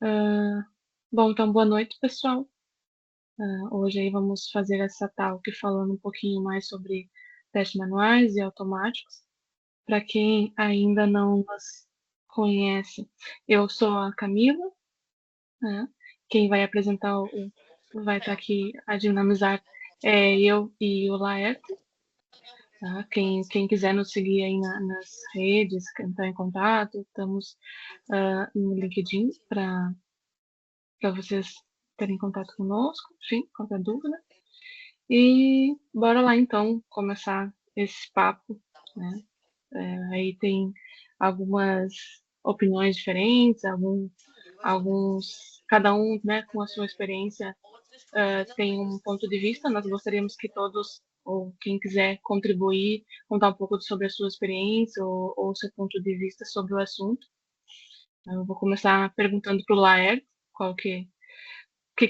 Ah, bom, então boa noite, pessoal. Hoje aí vamos fazer essa talk falando um pouquinho mais sobre testes manuais e automáticos. Para quem ainda não nos conhece, eu sou a Camila, né? Quem vai apresentar vai estar aqui a dinamizar é eu e o Laerte, tá? Quem quiser nos seguir aí nas redes, entrar em contato, estamos no LinkedIn para vocês terem contato conosco, enfim, qualquer dúvida. E bora lá então começar esse papo, né? Aí tem algumas opiniões diferentes, cada um, né, com a sua experiência, tem um ponto de vista. Nós gostaríamos que todos, ou quem quiser contribuir, contar um pouco sobre a sua experiência ou seu ponto de vista sobre o assunto. Eu vou começar perguntando para o Laer qual que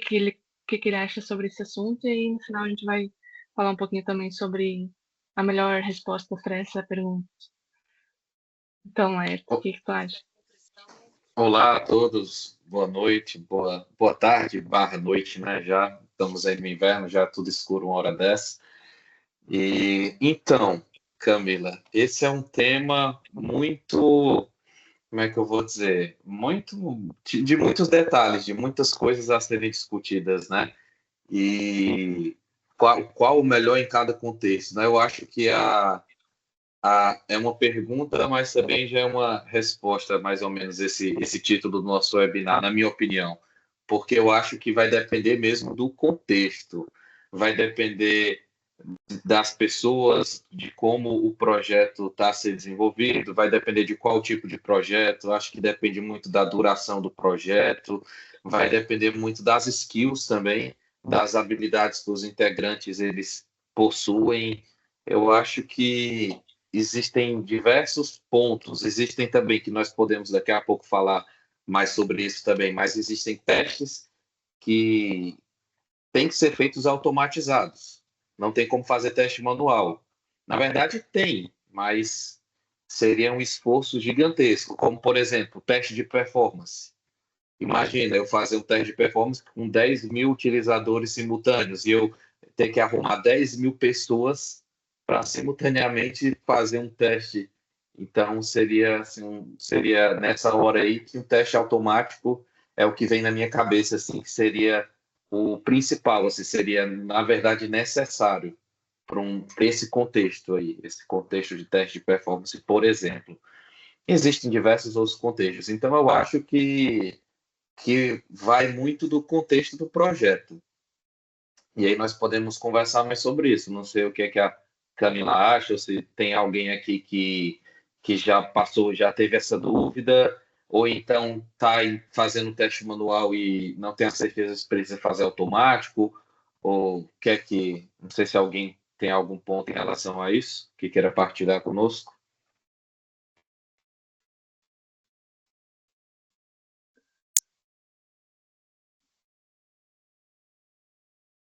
ele acha sobre esse assunto, e aí no final a gente vai falar um pouquinho também sobre a melhor resposta para essa pergunta. Então, o O- que tu acha? Olá a todos, boa noite, boa tarde, barra noite, né? Já estamos aí no inverno, já tudo escuro uma hora dessa. E então, Camila, esse é um tema muito, como é que eu vou dizer, muito de muitos detalhes, de muitas coisas a serem discutidas, né? E qual o melhor em cada contexto, né? Eu acho que é uma pergunta, mas também já é uma resposta, mais ou menos, esse título do nosso webinar, na minha opinião. Porque eu acho que vai depender mesmo do contexto, vai depender das pessoas, de como o projeto está sendo desenvolvido, vai depender de qual tipo de projeto, acho que depende muito da duração do projeto, vai depender muito das skills também, das habilidades que os integrantes eles possuem. Eu acho que existem diversos pontos, existem também que nós podemos daqui a pouco falar mais sobre isso também, mas existem testes que têm que ser feitos automatizados. Não tem como fazer teste manual. Na verdade, tem, mas seria um esforço gigantesco, como, por exemplo, teste de performance. Imagina eu fazer um teste de performance com 10 mil utilizadores simultâneos e eu ter que arrumar 10 mil pessoas para simultaneamente fazer um teste. Então, seria, assim, seria nessa hora aí que o teste automático é o que vem na minha cabeça, assim, que seria o principal, assim, seria, na verdade, necessário para esse contexto aí, esse contexto de teste de performance, por exemplo. Existem diversos outros contextos. Então, eu acho que vai muito do contexto do projeto. E aí nós podemos conversar mais sobre isso. Não sei o que é que a Camila acha, ou se tem alguém aqui que já passou, já teve essa dúvida, ou então está fazendo teste manual e não tem a certeza se precisa fazer automático, ou quer que, não sei se alguém tem algum ponto em relação a isso, que queira partilhar conosco.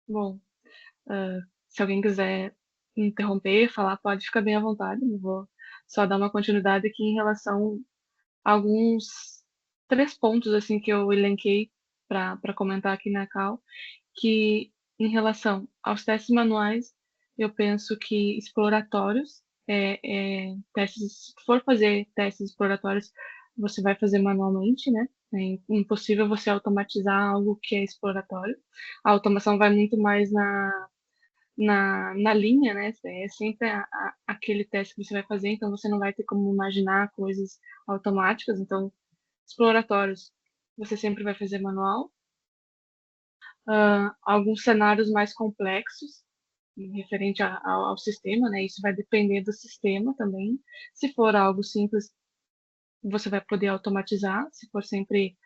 Bom, se alguém quiser interromper, falar, pode ficar bem à vontade. Eu vou só dar uma continuidade aqui em relação a alguns três pontos assim que eu elenquei para comentar aqui na call, que em relação aos testes manuais, eu penso que exploratórios, testes, se for fazer testes exploratórios, você vai fazer manualmente, né? É impossível você automatizar algo que é exploratório. A automação vai muito mais na linha, né? É sempre aquele teste que você vai fazer, então você não vai ter como imaginar coisas automáticas. Então, exploratórios, você sempre vai fazer manual. Alguns cenários mais complexos, referente ao sistema, né? Isso vai depender do sistema também. Se for algo simples, você vai poder automatizar. Se for sempre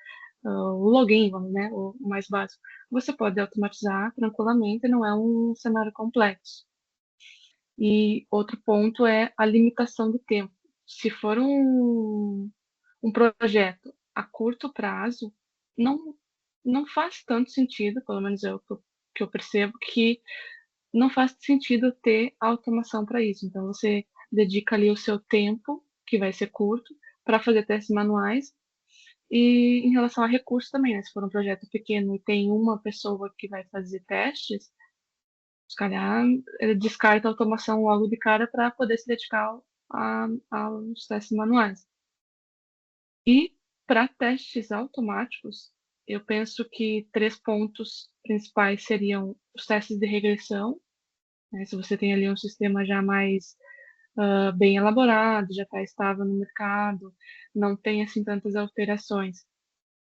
o login, vamos, né? O mais básico, você pode automatizar tranquilamente, não é um cenário complexo. E outro ponto é a limitação do tempo. Se for um projeto a curto prazo, não, não faz tanto sentido, pelo menos é o que eu percebo, que não faz sentido ter automação para isso. Então, você dedica ali o seu tempo, que vai ser curto, para fazer testes manuais, E em relação a recursos também, né? Se for um projeto pequeno e tem uma pessoa que vai fazer testes, se calhar ele descarta a automação logo de cara para poder se dedicar aos testes manuais. E para testes automáticos, eu penso que 3 pontos principais seriam os testes de regressão, né? Se você tem ali um sistema já mais bem elaborado, já está estável no mercado, não tem assim tantas alterações,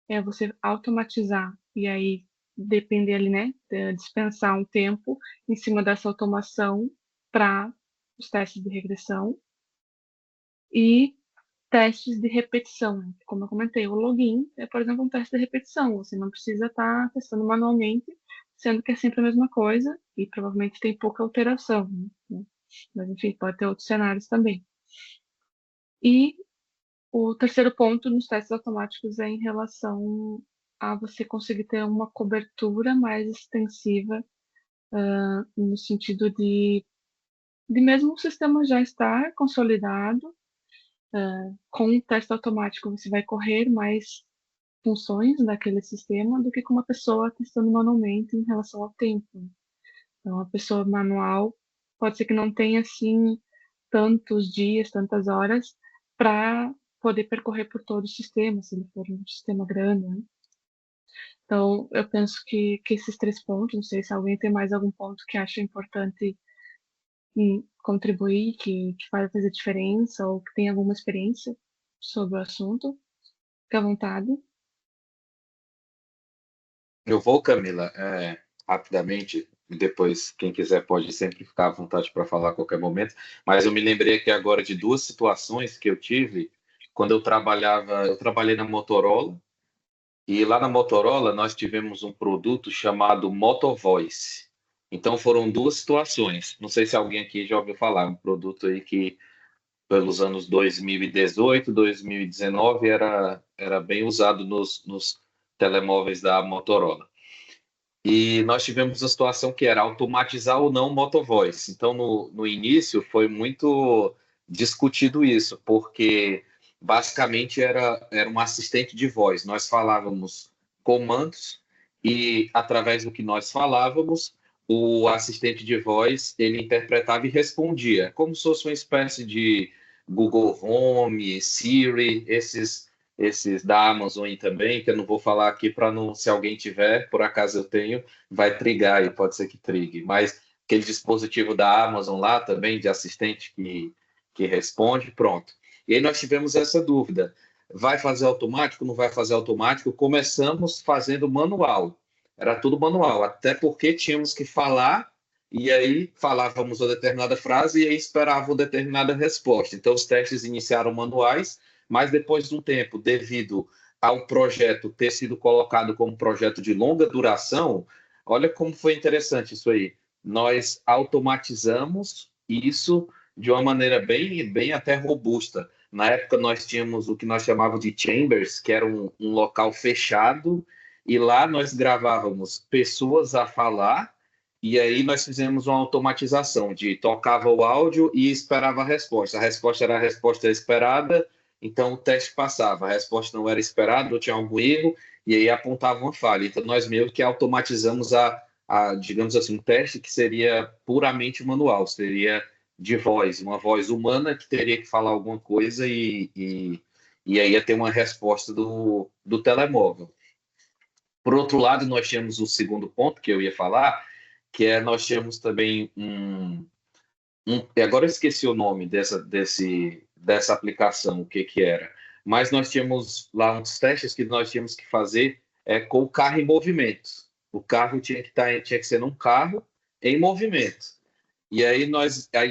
é você automatizar e aí depender ali, né, dispensar um tempo em cima dessa automação para os testes de regressão e testes de repetição, né? Como eu comentei, o login é, por exemplo, um teste de repetição. Você não precisa estar testando manualmente, sendo que é sempre a mesma coisa e provavelmente tem pouca alteração, né? Mas, enfim, pode ter outros cenários também. E o terceiro ponto nos testes automáticos é em relação a você conseguir ter uma cobertura mais extensiva, no sentido de mesmo o sistema já estar consolidado, com o teste automático você vai correr mais funções daquele sistema do que com uma pessoa testando manualmente em relação ao tempo. Então, a pessoa manual pode ser que não tenha assim tantos dias, tantas horas para poder percorrer por todo o sistema, se ele for um sistema grande, né? Então, eu penso que esses 3 pontos, não sei se alguém tem mais algum ponto que acha importante contribuir, que vai fazer diferença, ou que tem alguma experiência sobre o assunto, fique à vontade. Eu vou, Camila, rapidamente, e depois quem quiser pode sempre ficar à vontade para falar a qualquer momento, mas eu me lembrei aqui agora de 2 situações que eu tive quando eu trabalhei na Motorola, e lá na Motorola nós tivemos um produto chamado MotoVoice. Então foram 2 situações. Não sei se alguém aqui já ouviu falar, um produto aí que pelos anos 2018, 2019 era bem usado nos telemóveis da Motorola. E nós tivemos a situação que era automatizar ou não o motovoice. Então, no início, foi muito discutido isso, porque basicamente era um assistente de voz. Nós falávamos comandos e, através do que nós falávamos, o assistente de voz ele interpretava e respondia, como se fosse uma espécie de Google Home, Siri, esses da Amazon aí também, que eu não vou falar aqui para não, se alguém tiver, por acaso eu tenho, vai trigar e pode ser que trigue. Mas aquele dispositivo da Amazon lá também, de assistente que responde, pronto. E aí nós tivemos essa dúvida. Vai fazer automático? Não vai fazer automático? Começamos fazendo manual. Era tudo manual, até porque tínhamos que falar e aí falávamos uma determinada frase e aí esperava uma determinada resposta. Então os testes iniciaram manuais, mas depois de um tempo, devido ao projeto ter sido colocado como projeto de longa duração, olha como foi interessante isso aí. Nós automatizamos isso de uma maneira bem até robusta. Na época, nós tínhamos o que nós chamávamos de chambers, que era um local fechado, e lá nós gravávamos pessoas a falar, e aí nós fizemos uma automatização de tocava o áudio e esperava a resposta. A resposta era a resposta esperada, então o teste passava. A resposta não era esperada, ou tinha algum erro, e aí apontava uma falha. Então nós meio que automatizamos digamos assim, um teste que seria puramente manual, seria de voz, uma voz humana que teria que falar alguma coisa e aí ia ter uma resposta do telemóvel. Por outro lado, nós tínhamos o segundo ponto que eu ia falar, que é nós tínhamos também agora eu esqueci o nome dessa aplicação, o que que era, mas nós tínhamos lá uns testes que nós tínhamos que fazer com o carro em movimento. O carro tinha que ser num carro em movimento. E aí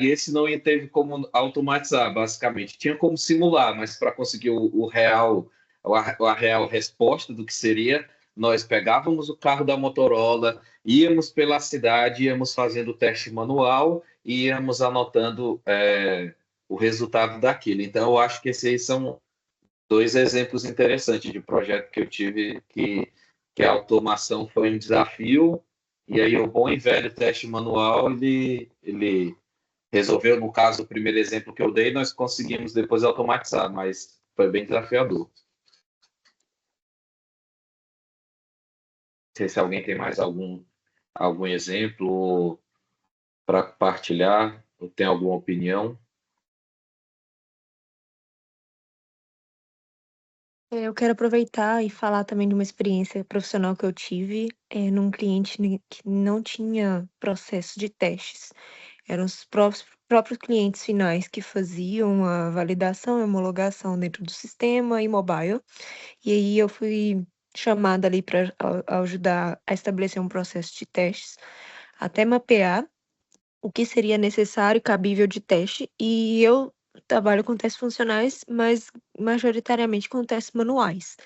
esse não teve como automatizar, basicamente. Tinha como simular, mas para conseguir o real, a real resposta do que seria, nós pegávamos o carro da Motorola, íamos pela cidade, íamos fazendo o teste manual e íamos anotando o resultado daquilo. Então, eu acho que esses aí são 2 exemplos interessantes de projeto que eu tive que a automação foi um desafio, e aí o bom e velho teste manual, ele resolveu, no caso, o primeiro exemplo que eu dei, nós conseguimos depois automatizar, mas foi bem desafiador. sei se alguém tem mais algum exemplo para compartilhar, ou tem alguma opinião. Eu quero aproveitar e falar também de uma experiência profissional que eu tive num cliente que não tinha processo de testes. Eram os próprios clientes finais que faziam a validação e homologação dentro do sistema e mobile. E aí eu fui chamada ali para ajudar a estabelecer um processo de testes, até mapear o que seria necessário e cabível de teste. E eu trabalho com testes funcionais, mas majoritariamente com testes manuais.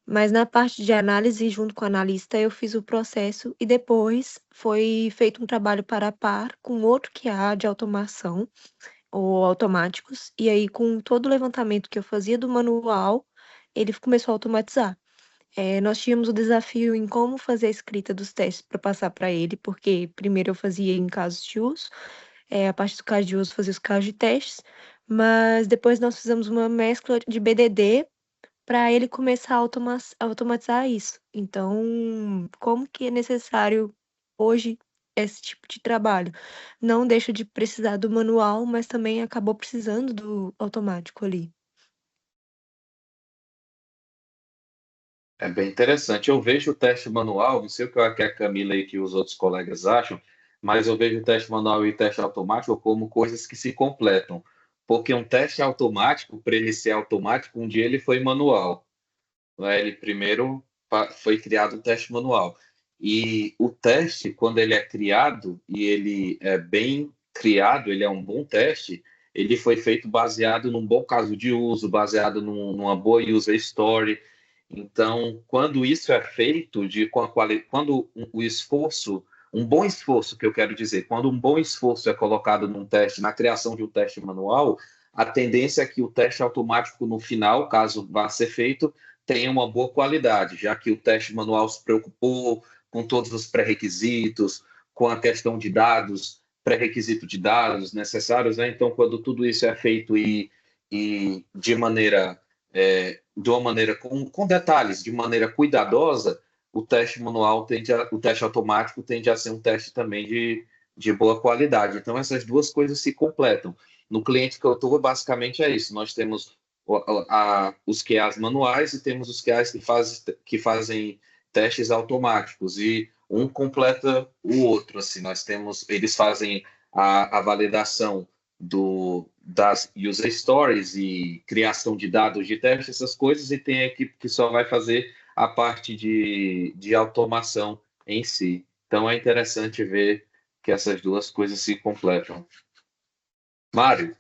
Mas na parte de análise, junto com o analista, eu fiz o processo e depois foi feito um trabalho para a par com outro QA de automação ou automáticos. E aí, com todo o levantamento que eu fazia do manual, ele começou a automatizar. Nós tínhamos o desafio em como fazer a escrita dos testes para passar para ele, porque primeiro eu fazia em casos de uso, a parte do caso de uso fazia os casos de testes, mas depois nós fizemos uma mescla de BDD para ele começar a automatizar isso. Então, como que é necessário hoje esse tipo de trabalho? Não deixa de precisar do manual, mas também acabou precisando do automático ali. É bem interessante. Eu vejo o teste manual, não sei o que a Camila e que os outros colegas acham, mas eu vejo o teste manual e o teste automático como coisas que se completam. Porque um teste automático, para ele ser automático, um dia ele foi manual. Né? Ele primeiro foi criado o teste manual. E o teste, quando ele é criado e ele é bem criado, ele é um bom teste, ele foi feito baseado num bom caso de uso, baseado numa boa user story. Então, quando isso é feito quando o esforço, um bom esforço, que eu quero dizer, quando um bom esforço é colocado num teste, na criação de um teste manual, a tendência é que o teste automático no final, caso vá ser feito, tenha uma boa qualidade, já que o teste manual se preocupou com todos os pré-requisitos, com a questão de dados, pré-requisito de dados necessários, né? Então, quando tudo isso é feito e de uma maneira com detalhes, de maneira cuidadosa, o teste automático tende a ser um teste também de boa qualidade. Então, essas duas coisas se completam. No cliente que eu estou, basicamente é isso. Nós temos os QAs manuais e temos os QAs que fazem testes automáticos e um completa o outro. Assim, eles fazem a validação das user stories e criação de dados de teste, essas coisas, e tem a equipe que só vai fazer a parte de automação em si. Então é interessante ver que essas duas coisas se completam. Mário,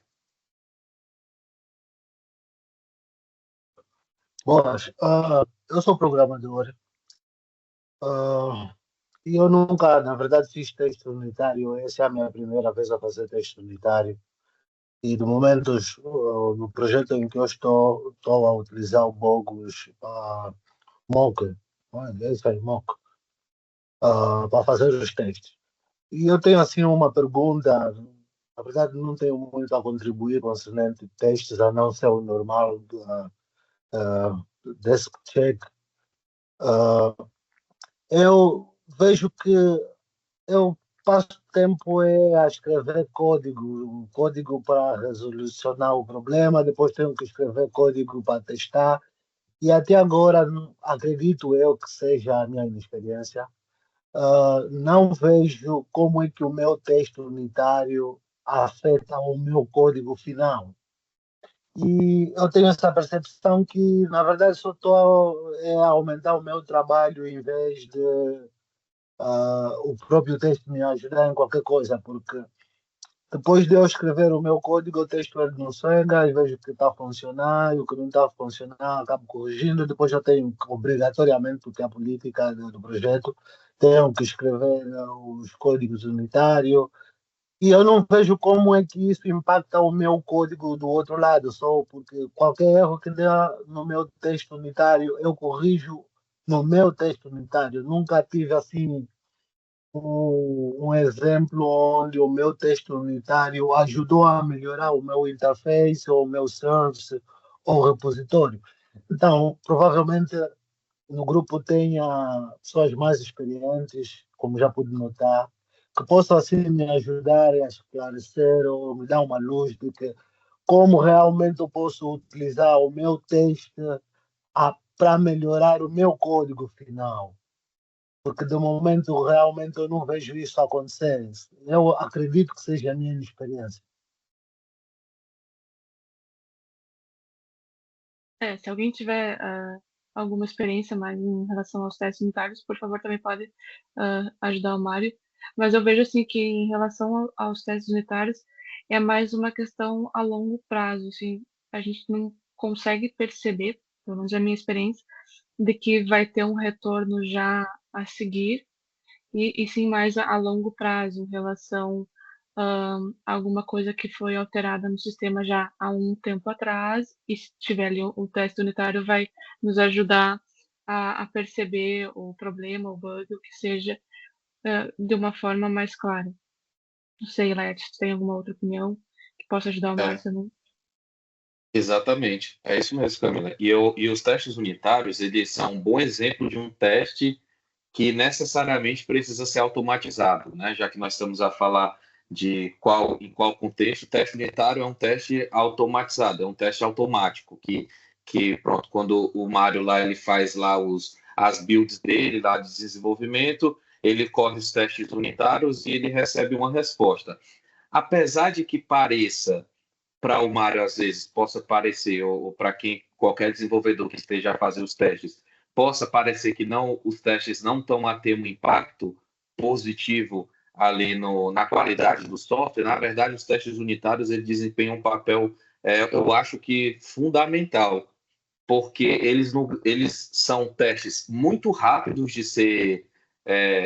Boas. Eu sou programador. E eu nunca, na verdade, fiz texto unitário. Essa é a minha primeira vez a fazer texto unitário. E no momento, no projeto em que eu estou a utilizar o Bogus Mock, esse é Mock, para fazer os testes. E eu tenho assim uma pergunta. Na verdade, não tenho muito a contribuir concernente testes, a não ser o normal desk check. Eu vejo que eu passo tempo a escrever código para resolucionar o problema, depois tenho que escrever código para testar, e até agora, acredito eu que seja a minha inexperiência, não vejo como é que o meu texto unitário afeta o meu código final. E eu tenho essa percepção que, na verdade, só estou a aumentar o meu trabalho em vez de o próprio texto me ajudar em qualquer coisa, porque depois de eu escrever o meu código, o texto ele não chega, às vezes o que está a funcionar e o que não está a funcionar, acabo corrigindo, depois eu tenho obrigatoriamente, porque é a política do projeto, tenho que escrever os códigos unitários, e eu não vejo como é que isso impacta o meu código do outro lado, só porque qualquer erro que dê no meu texto unitário, eu corrijo no meu texto unitário. Nunca tive assim um exemplo onde o meu texto unitário ajudou a melhorar o meu interface, ou o meu service, ou repositório. Então, provavelmente no grupo tenha pessoas mais experientes, como já pude notar, que possam assim me ajudar a esclarecer ou me dar uma luz de que como realmente eu posso utilizar o meu teste para melhorar o meu código final. Porque de momento realmente eu não vejo isso acontecer. Eu acredito que seja a minha experiência. Se alguém tiver alguma experiência mais em relação aos testes unitários, por favor, também pode ajudar o Mário. Mas eu vejo assim que em relação aos testes unitários é mais uma questão a longo prazo. Assim, a gente não consegue perceber, pelo menos é a minha experiência, de que vai ter um retorno já a seguir, e sim mais a longo prazo, em relação a alguma coisa que foi alterada no sistema já há um tempo atrás, e se tiver ali o teste unitário, vai nos ajudar a perceber o problema, o bug, o que seja, de uma forma mais clara. Não sei, Laerte, se tem alguma outra opinião que possa ajudar o Mário É, também? exatamente. É isso mesmo, Camila. E os testes unitários, eles são um bom exemplo de um teste que necessariamente precisa ser automatizado, né? Já que nós estamos a falar de em qual contexto, o teste unitário é um teste automatizado, é um teste automático, que pronto, quando o Mário lá, ele faz lá as builds dele lá de desenvolvimento, ele corre os testes unitários e ele recebe uma resposta. Apesar de que pareça, para o Mário, às vezes, possa parecer, ou para quem qualquer desenvolvedor que esteja a fazer os testes, possa parecer que não, os testes não estão a ter um impacto positivo ali na qualidade do software. Na verdade, os testes unitários eles desempenham um papel, eu acho que fundamental, porque eles são testes muito rápidos de ser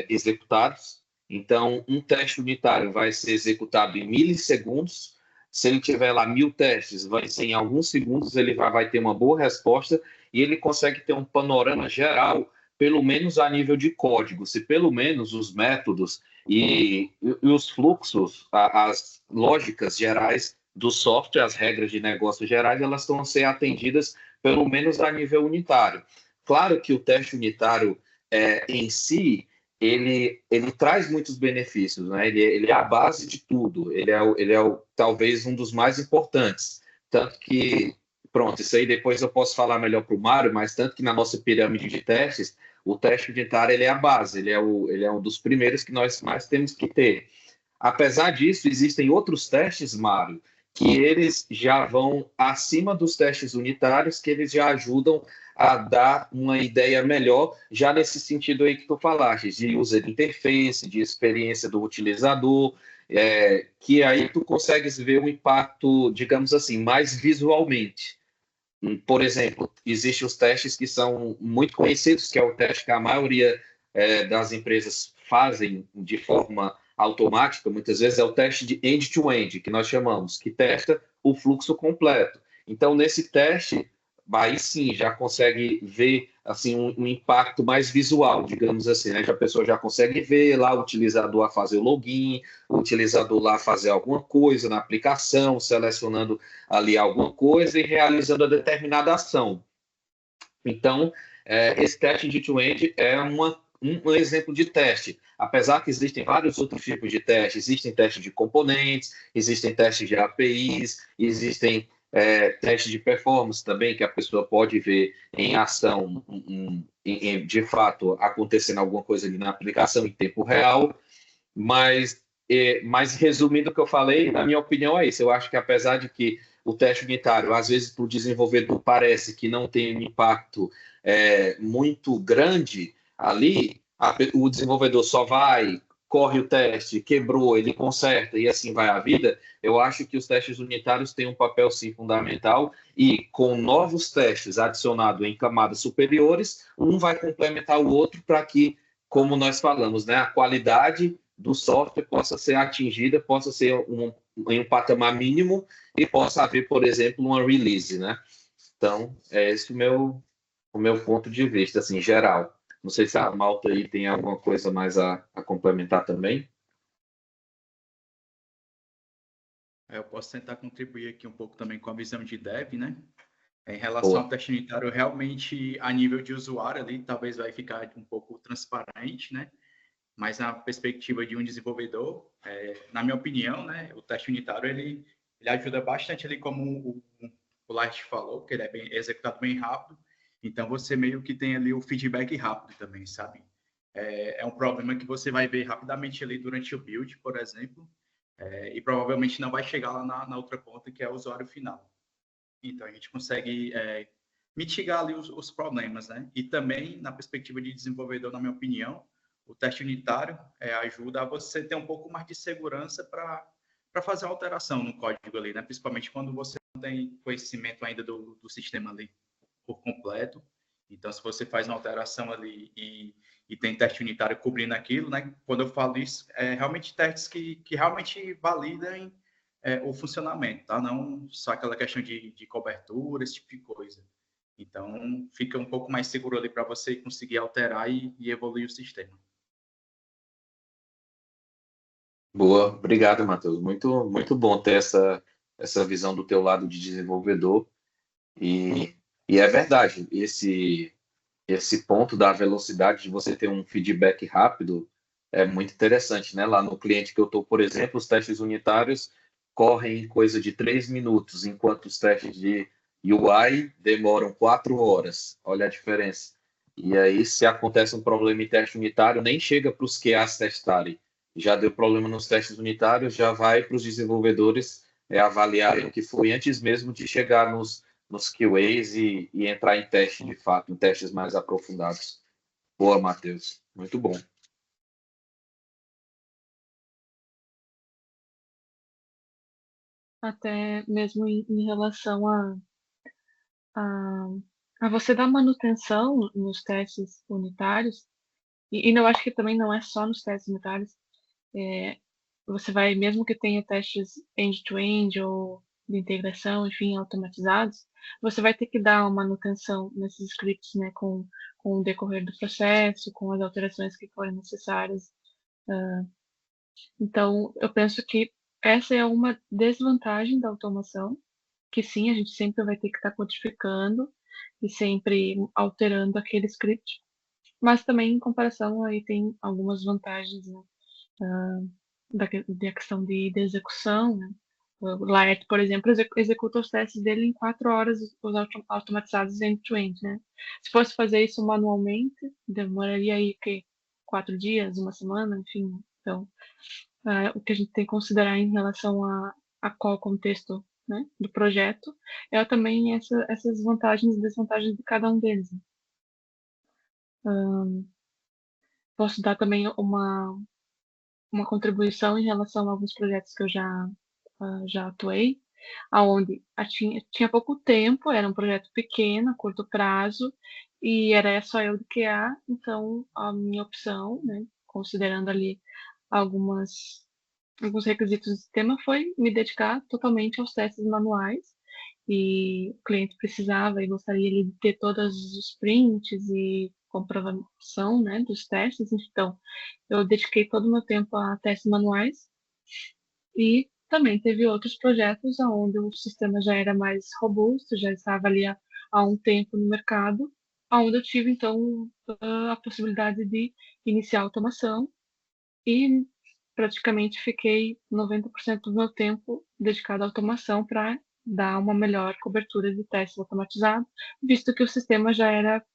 executados. Então, um teste unitário vai ser executado em milissegundos. Se ele tiver lá 1.000 testes, vai ser em alguns segundos, ele vai ter uma boa resposta e ele consegue ter um panorama geral, pelo menos a nível de código, se pelo menos os métodos e os fluxos, as lógicas gerais do software, as regras de negócio gerais, elas estão a ser atendidas pelo menos a nível unitário. Claro que o teste unitário em si, ele traz muitos benefícios, né? Ele é a base de tudo, talvez um dos mais importantes. Tanto que, pronto, isso aí depois eu posso falar melhor para o Mário, mas tanto que na nossa pirâmide de testes, o teste unitário ele é a base, ele é um dos primeiros que nós mais temos que ter. Apesar disso, existem outros testes, Mário, que eles já vão acima dos testes unitários, que eles já ajudam a dar uma ideia melhor, já nesse sentido aí que tu falaste, de user interface, de experiência do utilizador, que aí tu consegues ver o impacto, digamos assim, mais visualmente. Por exemplo, existem os testes que são muito conhecidos, que é o teste que a maioria das empresas fazem de forma automática, muitas vezes é o teste de end-to-end, que nós chamamos, que testa o fluxo completo. Então, nesse teste, aí sim já consegue ver assim um impacto mais visual, digamos assim, né? A pessoa já consegue ver lá o utilizador a fazer o login, o utilizador lá fazer alguma coisa na aplicação, selecionando ali alguma coisa e realizando a determinada ação. Então, esse teste de end-to-end é um exemplo de teste. Apesar que existem vários outros tipos de teste, existem testes de componentes, existem testes de APIs, existem testes de performance também, que a pessoa pode ver em ação, de fato, acontecendo alguma coisa ali na aplicação em tempo real. Mas resumindo o que eu falei, na minha opinião é isso. Eu acho que apesar de que o teste unitário, às vezes, para o desenvolvedor parece que não tem um impacto muito grande ali, o desenvolvedor só vai, corre o teste, quebrou, ele conserta e assim vai a vida. Eu acho que os testes unitários têm um papel, sim, fundamental e com novos testes adicionados em camadas superiores, um vai complementar o outro para que, como nós falamos, né, a qualidade do software possa ser atingida, possa ser em um patamar mínimo e possa haver, por exemplo, uma release, né? Então, é esse o meu ponto de vista, assim, geral. Não sei se a Malta aí tem alguma coisa mais a complementar também. Eu posso tentar contribuir aqui um pouco também com a visão de dev, né? Em relação ao teste unitário, realmente, a nível de usuário ali, talvez vai ficar um pouco transparente, né? Mas na perspectiva de um desenvolvedor, na minha opinião, né, o teste unitário, ele ajuda bastante ali, como o Light falou, que ele é executado bem rápido. Então, você meio que tem ali o feedback rápido também, sabe? É um problema que você vai ver rapidamente ali durante o build, por exemplo, e provavelmente não vai chegar lá na outra ponta, que é o usuário final. Então, a gente consegue mitigar ali os problemas, né? E também, na perspectiva de desenvolvedor, na minha opinião, o teste unitário ajuda a você ter um pouco mais de segurança para fazer a alteração no código ali, né? Principalmente quando você não tem conhecimento ainda do sistema ali por completo. Então, se você faz uma alteração ali e tem teste unitário cobrindo aquilo, né? Quando eu falo isso, realmente testes que realmente validem o funcionamento, tá? Não só aquela questão de cobertura, esse tipo de coisa. Então, fica um pouco mais seguro ali para você conseguir alterar e evoluir o sistema. Boa, obrigado, Matheus. Muito, muito bom ter essa visão do teu lado de desenvolvedor. E é verdade, esse ponto da velocidade de você ter um feedback rápido é muito interessante, né? Lá no cliente que eu estou, por exemplo, os testes unitários correm em coisa de 3 minutos, enquanto os testes de UI demoram 4 horas. Olha a diferença. E aí, se acontece um problema em teste unitário, nem chega para os QAs testarem. Já deu problema nos testes unitários, já vai para os desenvolvedores avaliarem o que foi antes mesmo de chegar nos QAs e entrar em teste de fato, em testes mais aprofundados. Boa, Matheus. Muito bom. Até mesmo em relação a, a você dar manutenção nos testes unitários, e eu acho que também não é só nos testes unitários, você vai, mesmo que tenha testes end-to-end ou de integração, enfim, automatizados, você vai ter que dar uma manutenção nesses scripts, né, com o decorrer do processo, com as alterações que forem necessárias. Então, eu penso que essa é uma desvantagem da automação, que sim, a gente sempre vai ter que estar codificando e sempre alterando aquele script, mas também em comparação aí tem algumas vantagens, né? Da questão de execução, né? O Laet, por exemplo, executa os testes dele em 4 horas, os automatizados end-to-end, né? Se fosse fazer isso manualmente, demoraria aí que 4 dias, uma semana, enfim. Então, o que a gente tem que considerar em relação a qual contexto, né, do projeto é também essas vantagens e desvantagens de cada um deles. Posso dar também uma contribuição em relação a alguns projetos que eu já atuei, aonde tinha pouco tempo, era um projeto pequeno, a curto prazo, e era só eu do QA, então a minha opção, né, considerando ali alguns requisitos do sistema, foi me dedicar totalmente aos testes manuais, e o cliente precisava e gostaria de ter todos os prints e comprovação, né, dos testes, então eu dediquei todo o meu tempo a testes manuais e também teve outros projetos onde o sistema já era mais robusto, já estava ali há um tempo no mercado, onde eu tive então a possibilidade de iniciar a automação e praticamente fiquei 90% do meu tempo dedicado à automação para dar uma melhor cobertura de testes automatizados, visto que o sistema já era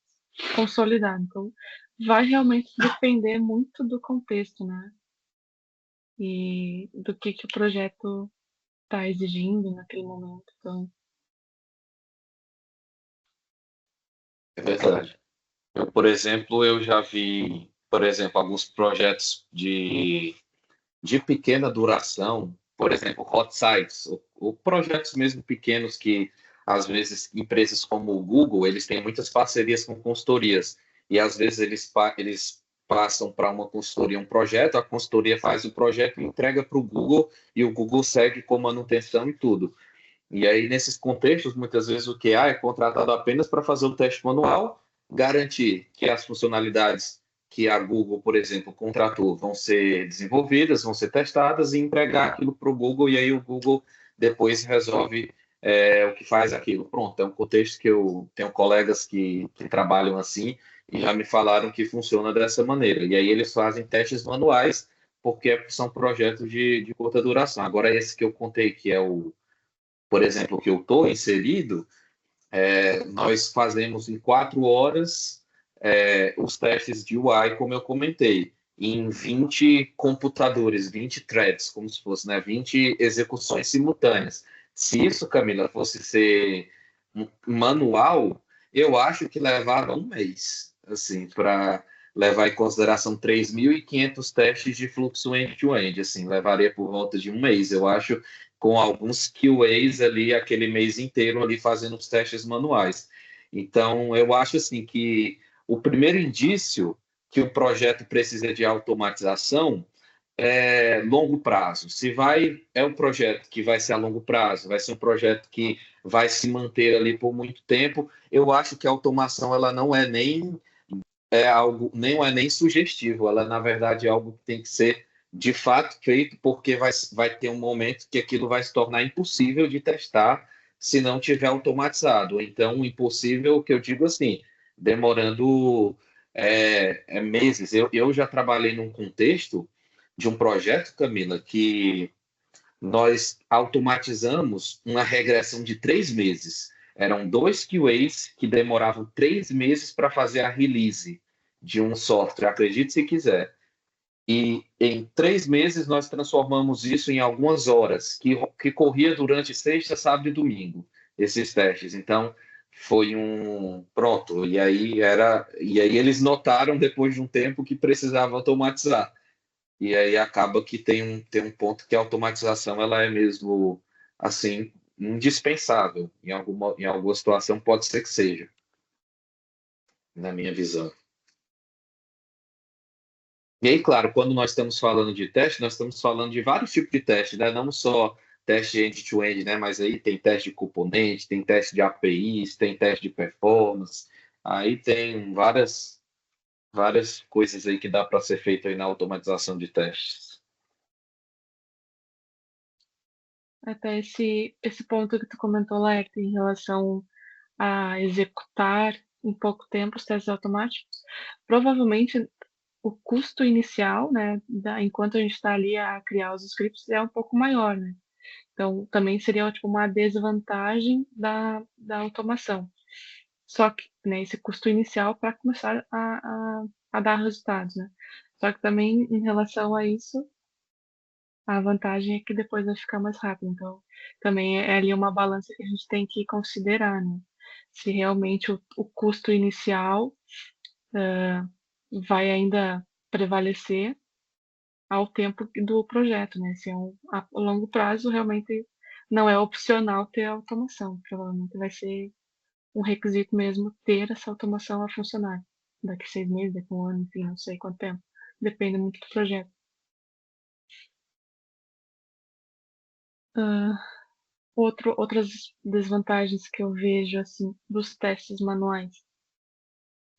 consolidado. Então, vai realmente depender muito do contexto, né? E do que o projeto está exigindo naquele momento. Então, É verdade. Por exemplo, eu já vi, por exemplo, alguns projetos de pequena duração, por exemplo, hot sites, ou projetos mesmo pequenos que, às vezes, empresas como o Google, eles têm muitas parcerias com consultorias, e às vezes eles passam para uma consultoria um projeto, a consultoria faz o projeto e entrega para o Google, e o Google segue com manutenção e tudo. E aí, nesses contextos, muitas vezes o QA é contratado apenas para fazer o teste manual, garantir que as funcionalidades que a Google, por exemplo, contratou vão ser desenvolvidas, vão ser testadas e entregar aquilo para o Google, e aí o Google depois resolve é o que faz aquilo. Pronto, é um contexto que eu tenho colegas que trabalham assim e já me falaram que funciona dessa maneira. E aí eles fazem testes manuais, porque são projetos de curta duração. Agora, esse que eu contei, que é o, por exemplo, que eu estou inserido, nós fazemos em 4 horas os testes de UI, como eu comentei, em 20 computadores, 20 threads, como se fosse, né, 20 execuções simultâneas. Se isso, Camila, fosse ser manual, eu acho que levava um mês, assim, para levar em consideração 3.500 testes de fluxo end-to-end, assim, levaria por volta de um mês, eu acho, com alguns QAs ali, aquele mês inteiro ali fazendo os testes manuais. Então, eu acho assim que o primeiro indício que o projeto precisa de automatização é longo prazo. Se é um projeto que vai ser a longo prazo, vai ser um projeto que vai se manter ali por muito tempo, eu acho que a automação ela não é nem algo, nem é nem sugestivo, ela na verdade é algo que tem que ser de fato feito, porque vai ter um momento que aquilo vai se tornar impossível de testar se não tiver automatizado. Então, impossível que eu digo assim, demorando meses. Eu já trabalhei num contexto de um projeto, Camila, que nós automatizamos uma regressão de 3 meses. Eram 2 QAs que demoravam 3 meses para fazer a release de um software, acredite se quiser. E em 3 meses nós transformamos isso em algumas horas, que corria durante sexta, sábado e domingo, esses testes. Então, foi um pronto. E aí eles notaram depois de um tempo que precisava automatizar. E aí acaba que tem um ponto que a automatização ela é mesmo assim indispensável. Em alguma situação pode ser que seja, na minha visão. E aí, claro, quando nós estamos falando de teste, nós estamos falando de vários tipos de teste, né? Não só teste end-to-end, né? Mas aí tem teste de componente, tem teste de APIs, tem teste de performance. Aí tem várias coisas aí que dá para ser feito aí na automatização de testes. Até esse ponto que tu comentou, Laerte, em relação a executar em pouco tempo os testes automáticos, provavelmente o custo inicial, né, enquanto a gente está ali a criar os scripts, é um pouco maior, né? Então, também seria tipo, uma desvantagem da automação. Só que, né, esse custo inicial para começar a dar resultados, né? Só que também, em relação a isso, a vantagem é que depois vai ficar mais rápido. Então, também é ali uma balança que a gente tem que considerar, né? Se realmente o custo inicial vai ainda prevalecer ao tempo do projeto, né? Se é a longo prazo, realmente não é opcional ter automação. Provavelmente vai ser um requisito mesmo ter essa automação a funcionar. Daqui 6 meses, daqui um ano, enfim, não sei quanto tempo. Depende muito do projeto. Ah, outras desvantagens que eu vejo, assim, dos testes manuais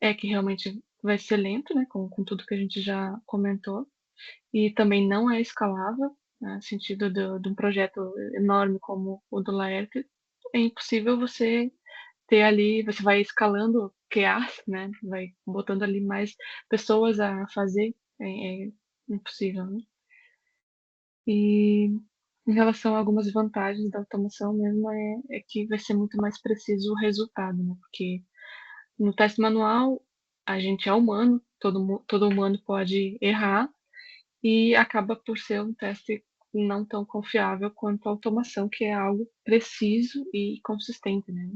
é que realmente vai ser lento, né? Com tudo que a gente já comentou. E também não é escalável, né, no sentido de um projeto enorme como o do Laerte. É impossível você ter ali, você vai escalando QAs, né? Vai botando ali mais pessoas a fazer, é impossível, né? E em relação a algumas vantagens da automação mesmo, é que vai ser muito mais preciso o resultado, né? Porque no teste manual, a gente é humano, todo humano pode errar, e acaba por ser um teste não tão confiável quanto a automação, que é algo preciso e consistente, né?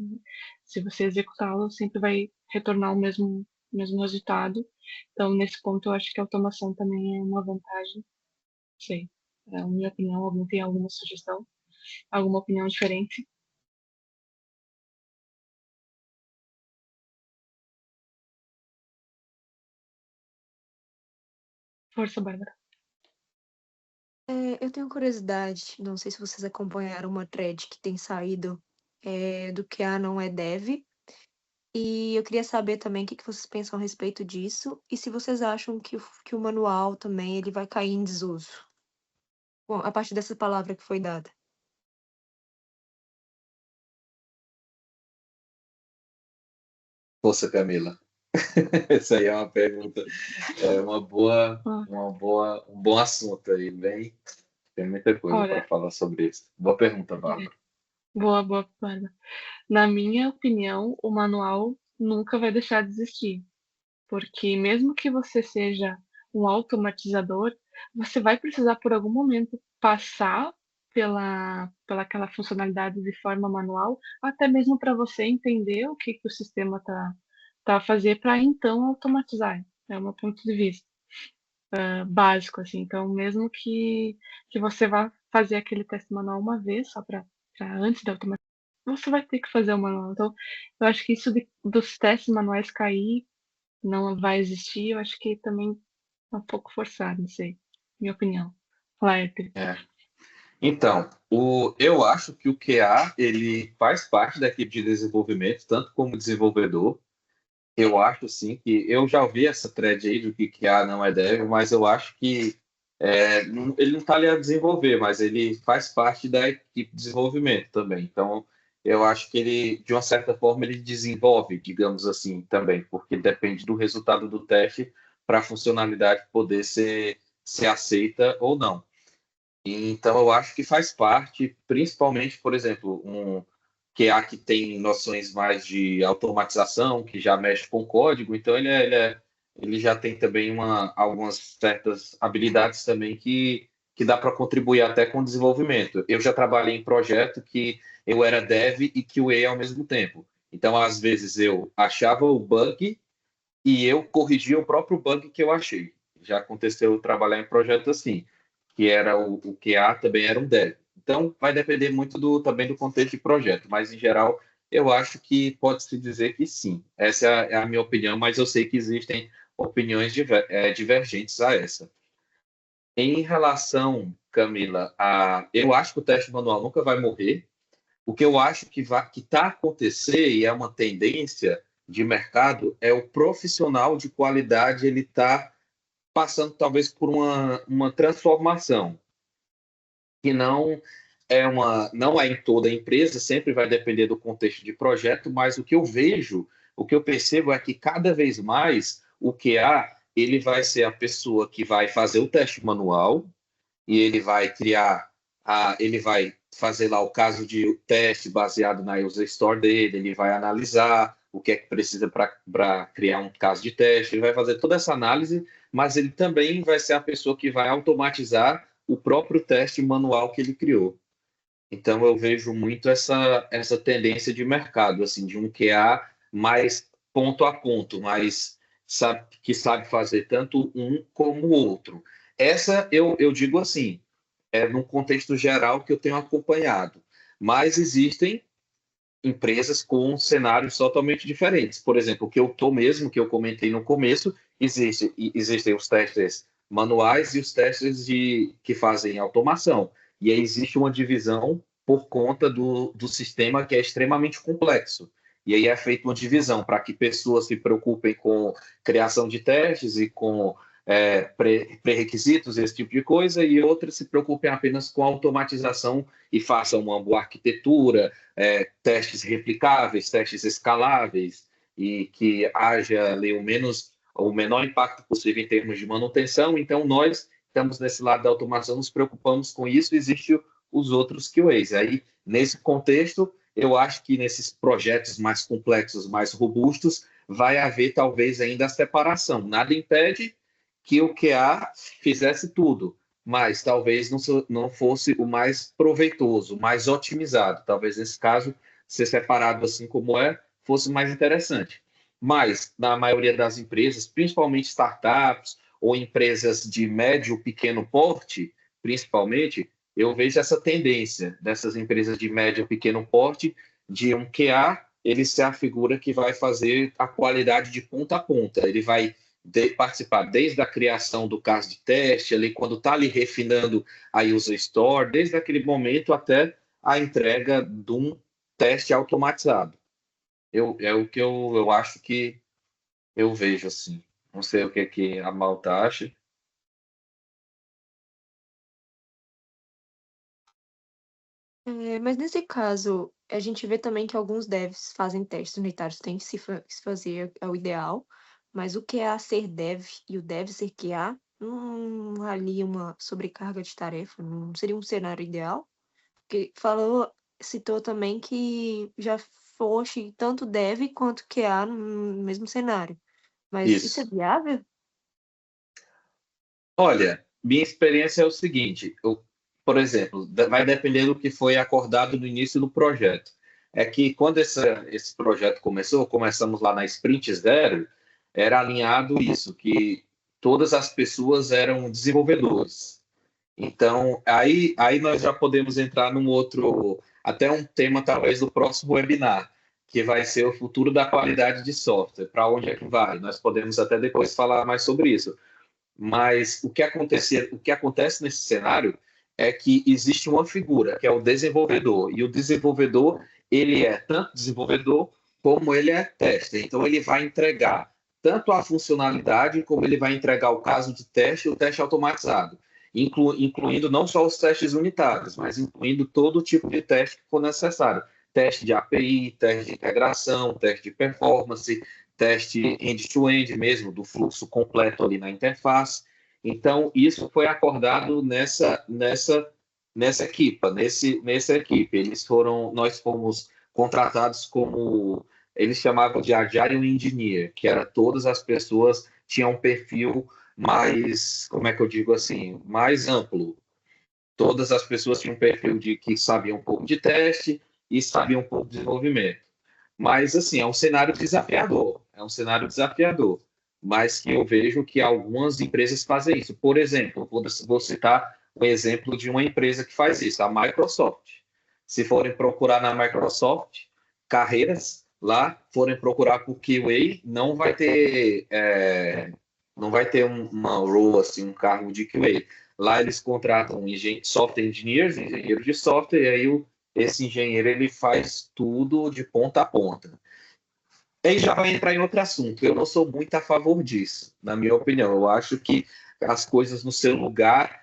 Se você executá-lo, sempre vai retornar o mesmo resultado. Então, nesse ponto, eu acho que a automação também é uma vantagem. Não sei, é a minha opinião. Alguém tem alguma sugestão? Alguma opinião diferente? Força, Bárbara. Eu tenho curiosidade, não sei se vocês acompanharam uma thread que tem saído do que a não é dev. E eu queria saber também o que vocês pensam a respeito disso e se vocês acham que o manual também ele vai cair em desuso. Bom, a partir dessa palavra que foi dada. Força, Camila. Essa aí é uma pergunta, é um bom assunto aí, bem, tem muita coisa para Olha, falar sobre isso. Boa pergunta, Bárbara. boa, Bárbara. Na minha opinião, o manual nunca vai deixar de existir, porque mesmo que você seja um automatizador, você vai precisar por algum momento passar pela aquela funcionalidade de forma manual, até mesmo para você entender o que o sistema tá a fazer para então automatizar. É o meu ponto de vista básico, assim. Então, mesmo que você vá fazer aquele teste manual uma vez, só para antes da automação, você vai ter que fazer o manual. Então, eu acho que isso dos testes manuais cair não vai existir. Eu acho que também é um pouco forçado, não sei. Minha opinião. Fala, Héctor. É. Então, eu acho que o QA ele faz parte da equipe de desenvolvimento, tanto como desenvolvedor. Eu acho sim que eu já ouvi essa thread aí do que QA não é dev, mas eu acho que ele não está ali a desenvolver, mas ele faz parte da equipe de desenvolvimento também. Então, eu acho que ele, de uma certa forma, ele desenvolve, digamos assim, também, porque depende do resultado do teste para a funcionalidade poder ser aceita ou não. Então, eu acho que faz parte, principalmente, por exemplo, um QA que tem noções mais de automatização, que já mexe com código, então ele já tem também algumas certas habilidades também que dá para contribuir até com o desenvolvimento. Eu já trabalhei em projeto que eu era dev e QA ao mesmo tempo. Então, às vezes, eu achava o bug e eu corrigia o próprio bug que eu achei. Já aconteceu trabalhar em projeto assim, que era o QA também era um dev. Então, vai depender muito também do contexto de projeto, mas em geral, eu acho que pode-se dizer que sim. Essa é a minha opinião, mas eu sei que existem opiniões divergentes a essa. Em relação, Camila, eu acho que o teste manual nunca vai morrer. O que eu acho que está a acontecer e é uma tendência de mercado é o profissional de qualidade ele está passando talvez por uma transformação que não é em toda a empresa, sempre vai depender do contexto de projeto, mas o que eu percebo é que cada vez mais o QA ele vai ser a pessoa que vai fazer o teste manual e ele vai ele vai fazer lá o caso de teste baseado na user story dele, ele vai analisar o que é que precisa para criar um caso de teste, ele vai fazer toda essa análise, mas ele também vai ser a pessoa que vai automatizar o próprio teste manual que ele criou. Então eu vejo muito essa tendência de mercado, assim, de um QA mais ponto a ponto, mais que sabe fazer tanto um como o outro. Essa eu digo assim, num contexto geral que eu tenho acompanhado. Mas existem empresas com cenários totalmente diferentes. Por exemplo, o que eu estou mesmo, que eu comentei no começo, existem os testes manuais e os testes que fazem automação. E aí existe uma divisão por conta do sistema que é extremamente complexo. E aí é feita uma divisão para que pessoas se preocupem com criação de testes e com pré-requisitos, esse tipo de coisa, e outras se preocupem apenas com automatização e façam uma boa arquitetura, testes replicáveis, testes escaláveis, e que haja ali o menor impacto possível em termos de manutenção. Então, nós estamos nesse lado da automação, nos preocupamos com isso, existem os outros QAs. Aí, nesse contexto, eu acho que nesses projetos mais complexos, mais robustos, vai haver talvez ainda a separação. Nada impede que o QA fizesse tudo, mas talvez não fosse o mais proveitoso, o mais otimizado. Talvez nesse caso, ser separado assim como fosse mais interessante. Mas, na maioria das empresas, principalmente startups ou empresas de médio, pequeno porte, principalmente, eu vejo essa tendência dessas empresas de médio, pequeno porte, de um QA, ele ser a figura que vai fazer a qualidade de ponta a ponta. Ele vai participar desde a criação do caso de teste, ali quando está ali refinando a user store, desde aquele momento até a entrega de um teste automatizado. É o que eu acho que eu vejo assim. Não sei o que a Malta acha. Mas nesse caso, a gente vê também que alguns devs fazem testes unitários, tem que se fazer, é o ideal, mas o QA ser dev e o dev ser QA, não ali uma sobrecarga de tarefa, não seria um cenário ideal? Porque citou também que já fosse tanto dev quanto QA no mesmo cenário. Mas isso é Isso. viável? Olha, minha experiência é o seguinte, por exemplo, vai depender do que foi acordado no início do projeto. É que quando esse projeto começou, começamos lá na Sprint Zero, era alinhado isso, que todas as pessoas eram desenvolvedores. Então, aí nós já podemos entrar num outro, até um tema talvez do próximo webinar, que vai ser o futuro da qualidade de software. Para onde é que vai? Nós podemos até depois falar mais sobre isso. Mas o que acontece nesse cenário é que existe uma figura, que é o desenvolvedor. E o desenvolvedor, ele é tanto desenvolvedor como ele é tester. Então, ele vai entregar tanto a funcionalidade, como ele vai entregar o caso de teste e o teste automatizado, incluindo não só os testes unitários, mas incluindo todo tipo de teste que for necessário. Teste de API, teste de integração, teste de performance, teste end-to-end mesmo, do fluxo completo ali na interface. Então, isso foi acordado nessa equipe. Nós fomos contratados como, eles chamavam de Agile Engineer, que era todas as pessoas tinham um perfil mais, como é que eu digo assim, mais amplo. Todas as pessoas tinham um perfil de que sabiam um pouco de teste e sabiam um pouco de desenvolvimento. Mas, assim, é um cenário desafiador, mas que eu vejo que algumas empresas fazem isso. Por exemplo, vou citar um exemplo de uma empresa que faz isso, a Microsoft. Se forem procurar na Microsoft, carreiras lá, forem procurar por QA, não vai ter uma role, assim, um cargo de QA. Lá eles contratam software engineers, engenheiros de software, e aí esse engenheiro ele faz tudo de ponta a ponta. Aí já vai entrar em outro assunto. Eu não sou muito a favor disso, na minha opinião. Eu acho que as coisas no seu lugar,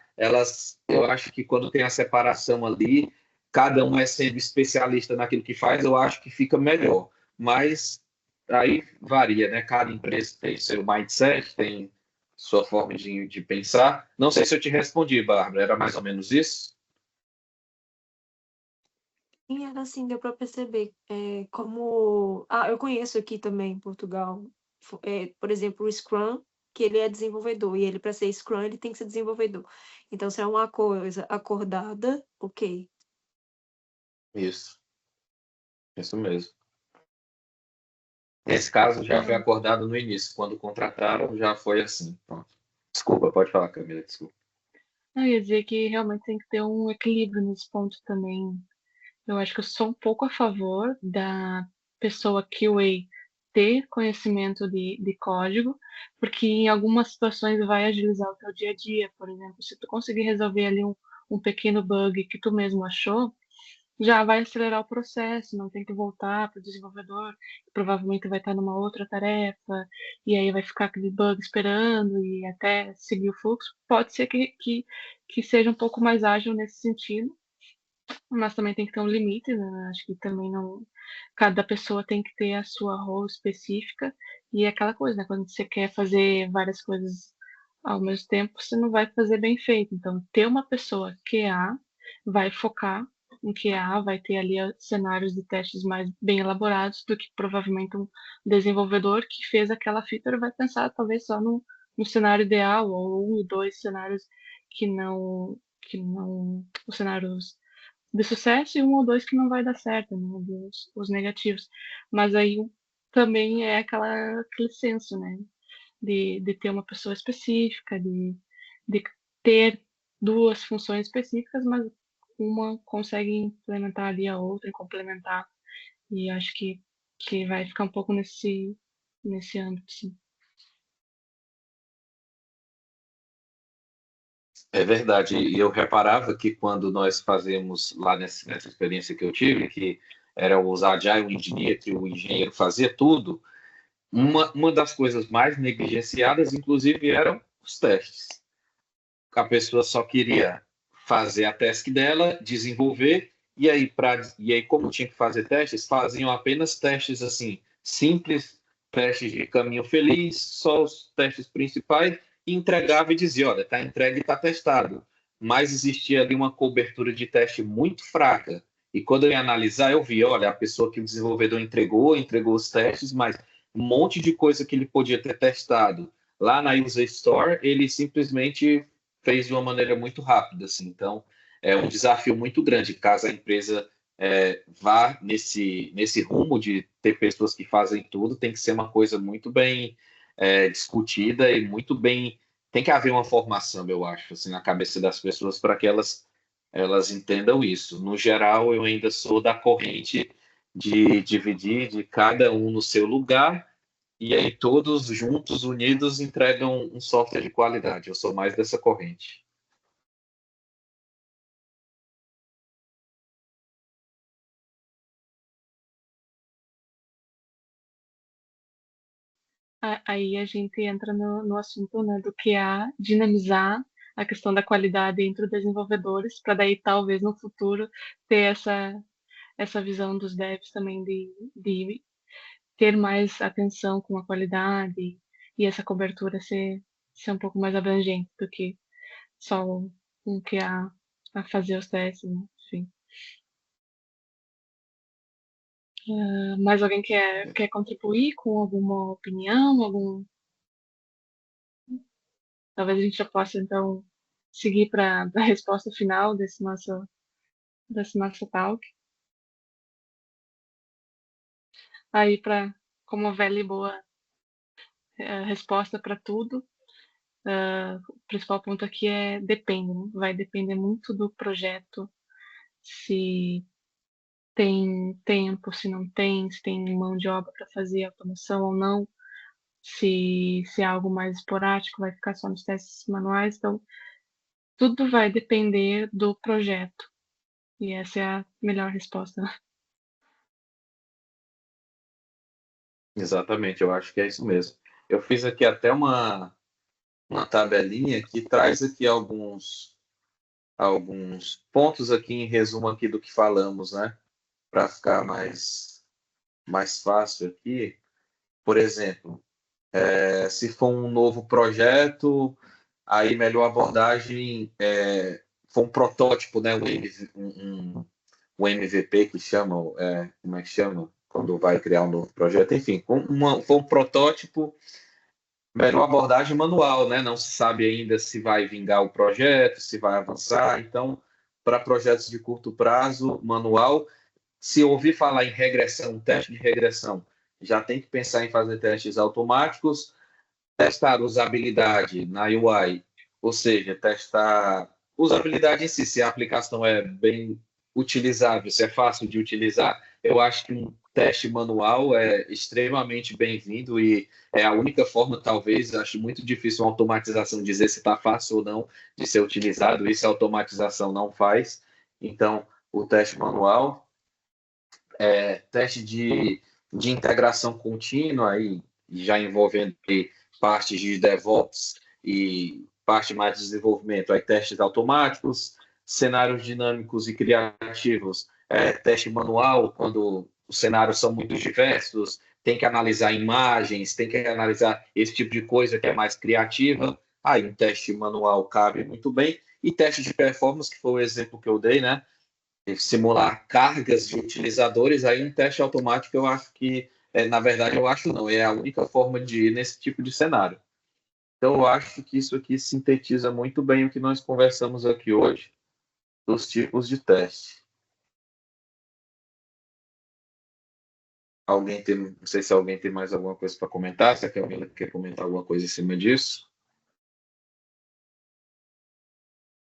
eu acho que quando tem a separação ali, cada um é sendo especialista naquilo que faz, eu acho que fica melhor. Mas aí varia, né? Cada empresa tem seu mindset, tem sua forma de pensar. Não sei se eu te respondi, Bárbara. Era mais ou menos isso? Sim, era assim, deu para perceber. Como. Ah, eu conheço aqui também em Portugal, por exemplo, o Scrum, que ele é desenvolvedor, e ele, para ser Scrum, ele tem que ser desenvolvedor. Então, se é uma coisa acordada, ok. Isso mesmo. Nesse caso, já foi acordado no início. Quando contrataram, já foi assim. Pronto. Desculpa, pode falar, Camila, desculpa. Eu ia dizer que realmente tem que ter um equilíbrio nesse ponto também. Eu acho que eu sou um pouco a favor da pessoa QA ter conhecimento de código, porque em algumas situações vai agilizar o teu dia a dia. Por exemplo, se tu conseguir resolver ali um pequeno bug que tu mesmo achou, já vai acelerar o processo, não tem que voltar para o desenvolvedor, que provavelmente vai estar numa outra tarefa, e aí vai ficar aquele bug esperando e até seguir o fluxo. Pode ser que seja um pouco mais ágil nesse sentido, mas também tem que ter um limite, né? Acho que também não. Cada pessoa tem que ter a sua role específica, e é aquela coisa, né? Quando você quer fazer várias coisas ao mesmo tempo, você não vai fazer bem feito. Então, ter uma pessoa QA vai focar em QA, vai ter ali cenários de testes mais bem elaborados do que provavelmente um desenvolvedor que fez aquela feature vai pensar talvez só no cenário ideal ou um ou dois cenários que não os cenários de sucesso e um ou dois que não vai dar certo, né? Os negativos. Mas aí também é aquele senso, né? De ter uma pessoa específica, de ter duas funções específicas, mas uma consegue implementar ali a outra e complementar. E acho que vai ficar um pouco nesse âmbito, sim. É verdade. E eu reparava que quando nós fazemos lá nessa experiência que eu tive, que era os Agile Engineer, que o engenheiro fazia tudo, uma das coisas mais negligenciadas, inclusive, eram os testes. A pessoa só queria fazer a task dela, desenvolver E aí, como tinha que fazer testes, faziam apenas testes assim, simples, testes de caminho feliz, só os testes principais, e entregava e dizia, olha, está entregue e está testado. Mas existia ali uma cobertura de teste muito fraca. E quando eu ia analisar, eu vi, olha, a pessoa que o desenvolvedor entregou os testes, mas um monte de coisa que ele podia ter testado lá na User Store, ele simplesmente fez de uma maneira muito rápida, assim. Então, é um desafio muito grande caso a empresa vá nesse rumo de ter pessoas que fazem tudo, tem que ser uma coisa muito bem discutida e muito bem. Tem que haver uma formação, eu acho, assim, na cabeça das pessoas para que elas entendam isso. No geral, eu ainda sou da corrente de dividir de cada um no seu lugar e aí todos juntos, unidos, entregam um software de qualidade. Eu sou mais dessa corrente. Aí a gente entra no assunto, né, do que é dinamizar a questão da qualidade entre os desenvolvedores, para daí talvez no futuro ter essa visão dos devs também de ter mais atenção com a qualidade e essa cobertura ser um pouco mais abrangente do que só um QA a fazer os testes, né? Enfim. Mais alguém quer contribuir com alguma opinião, talvez a gente já possa então seguir para a resposta final desse nosso talk. Aí como velha e boa resposta para tudo, o principal ponto aqui é depende, né? Vai depender muito do projeto, se tem tempo, se não tem, se tem mão de obra para fazer automação ou não, se é algo mais esporádico, vai ficar só nos testes manuais. Então, tudo vai depender do projeto. E essa é a melhor resposta. Exatamente, eu acho que é isso mesmo. Eu fiz aqui até uma tabelinha que traz aqui alguns pontos aqui em resumo aqui do que falamos, né? Para ficar mais fácil aqui. Por exemplo, se for um novo projeto, aí melhor abordagem for um protótipo, né? Um MVP que chamam, como é que chama? Quando vai criar um novo projeto. Enfim, for um protótipo, melhor abordagem manual, né? Não se sabe ainda se vai vingar o projeto, se vai avançar. Então, para projetos de curto prazo, manual. Se ouvir falar em regressão, teste de regressão, já tem que pensar em fazer testes automáticos, testar usabilidade na UI, ou seja, testar usabilidade em si, se a aplicação é bem utilizável, se é fácil de utilizar. Eu acho que um teste manual é extremamente bem-vindo e é a única forma, talvez, acho muito difícil uma automatização dizer se está fácil ou não de ser utilizado, isso a automatização não faz. Então, o teste manual, teste de integração contínua, aí, já envolvendo partes de DevOps e parte mais de desenvolvimento, aí testes automáticos, cenários dinâmicos e criativos, teste manual, quando os cenários são muito diversos, tem que analisar imagens, tem que analisar esse tipo de coisa que é mais criativa, aí um teste manual cabe muito bem, e teste de performance, que foi o exemplo que eu dei, né? Simular cargas de utilizadores, aí um teste automático eu acho que, na verdade eu acho não, é a única forma de ir nesse tipo de cenário. Então eu acho que isso aqui sintetiza muito bem o que nós conversamos aqui hoje, dos tipos de teste. Não sei se alguém tem mais alguma coisa para comentar, se a Camila quer comentar alguma coisa em cima disso.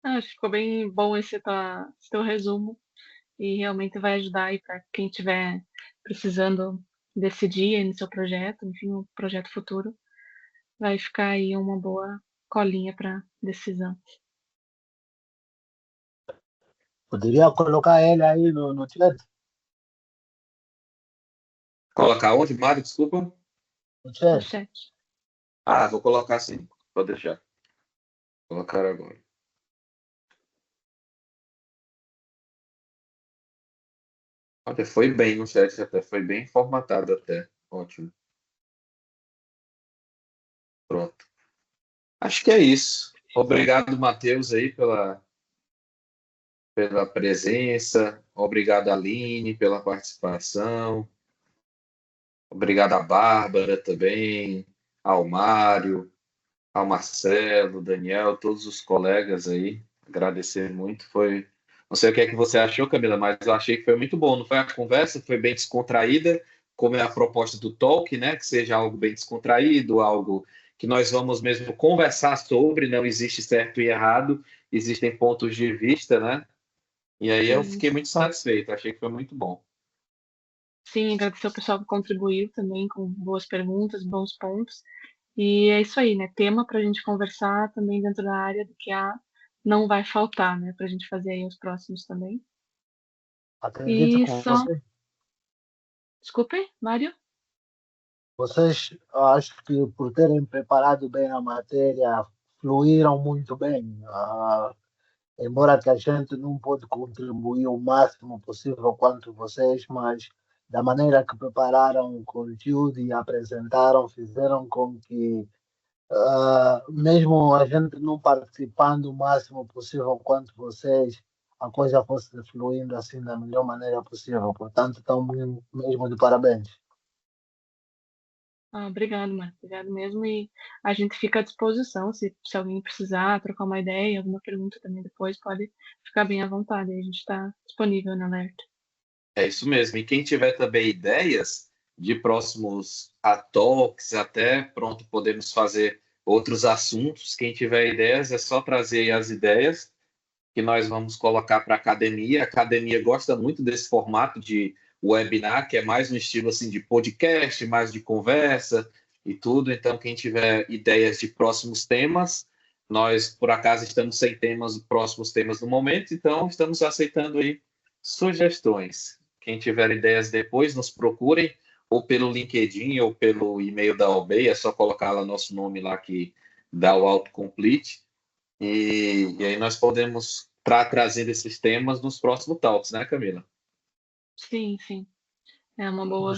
Acho que ficou bem bom esse teu resumo e realmente vai ajudar aí para quem estiver precisando decidir aí no seu projeto, enfim, um projeto futuro, vai ficar aí uma boa colinha para decisão. Poderia colocar ele aí no chat? Colocar onde, Mário? Desculpa. No No chat. chat. Vou colocar sim, pode deixar. Vou colocar agora. Olha, foi bem no chat até, foi bem formatado até. Ótimo. Pronto. Acho que é isso. Obrigado, Matheus, aí pela presença. Obrigado, Aline, pela participação. Obrigado a Bárbara também, ao Mário, ao Marcelo, Daniel, todos os colegas aí. Agradecer muito. Foi. Não sei o que é que você achou, Camila, mas eu achei que foi muito bom. Não foi a conversa, foi bem descontraída, como é a proposta do Talk, né? Que seja algo bem descontraído, algo que nós vamos mesmo conversar sobre, não existe certo e errado, existem pontos de vista, né? E aí eu Sim, fiquei muito satisfeito, achei que foi muito bom. sim, agradecer ao pessoal que contribuiu também com boas perguntas, bons pontos. E é isso aí, né? Tema para a gente conversar também dentro da área do QA não vai faltar, né? Para a gente fazer aí os próximos também. Acredito E que só. Desculpe, Mário? vocês, acho que por terem preparado bem a matéria, fluíram muito bem. Embora que a gente não pode contribuir o máximo possível quanto vocês, mas da maneira que prepararam o conteúdo e apresentaram, fizeram com que, mesmo a gente não participando o máximo possível quanto vocês, a coisa fosse fluindo assim da melhor maneira possível. Portanto, estão mesmo de parabéns. Ah, obrigado, Mário. Obrigado mesmo. E a gente fica à disposição. Se alguém precisar trocar uma ideia, alguma pergunta também depois, pode ficar bem à vontade. A gente está disponível no Alerta. É isso mesmo. E quem tiver também ideias de próximos talks, até pronto, podemos fazer outros assuntos. Quem tiver ideias, é só trazer aí as ideias que nós vamos colocar para a academia. A academia gosta muito desse formato de webinar, que é mais no estilo assim de podcast, mais de conversa e tudo. Então, quem tiver ideias de próximos temas, nós por acaso estamos sem temas, próximos temas no momento, então estamos aceitando aí sugestões. Quem tiver ideias depois, nos procurem ou pelo LinkedIn ou pelo e-mail da OBEI, é só colocar lá nosso nome lá que dá o autocomplete. E aí nós podemos estar trazendo esses temas nos próximos talks, né, Camila? Sim, sim. É uma boa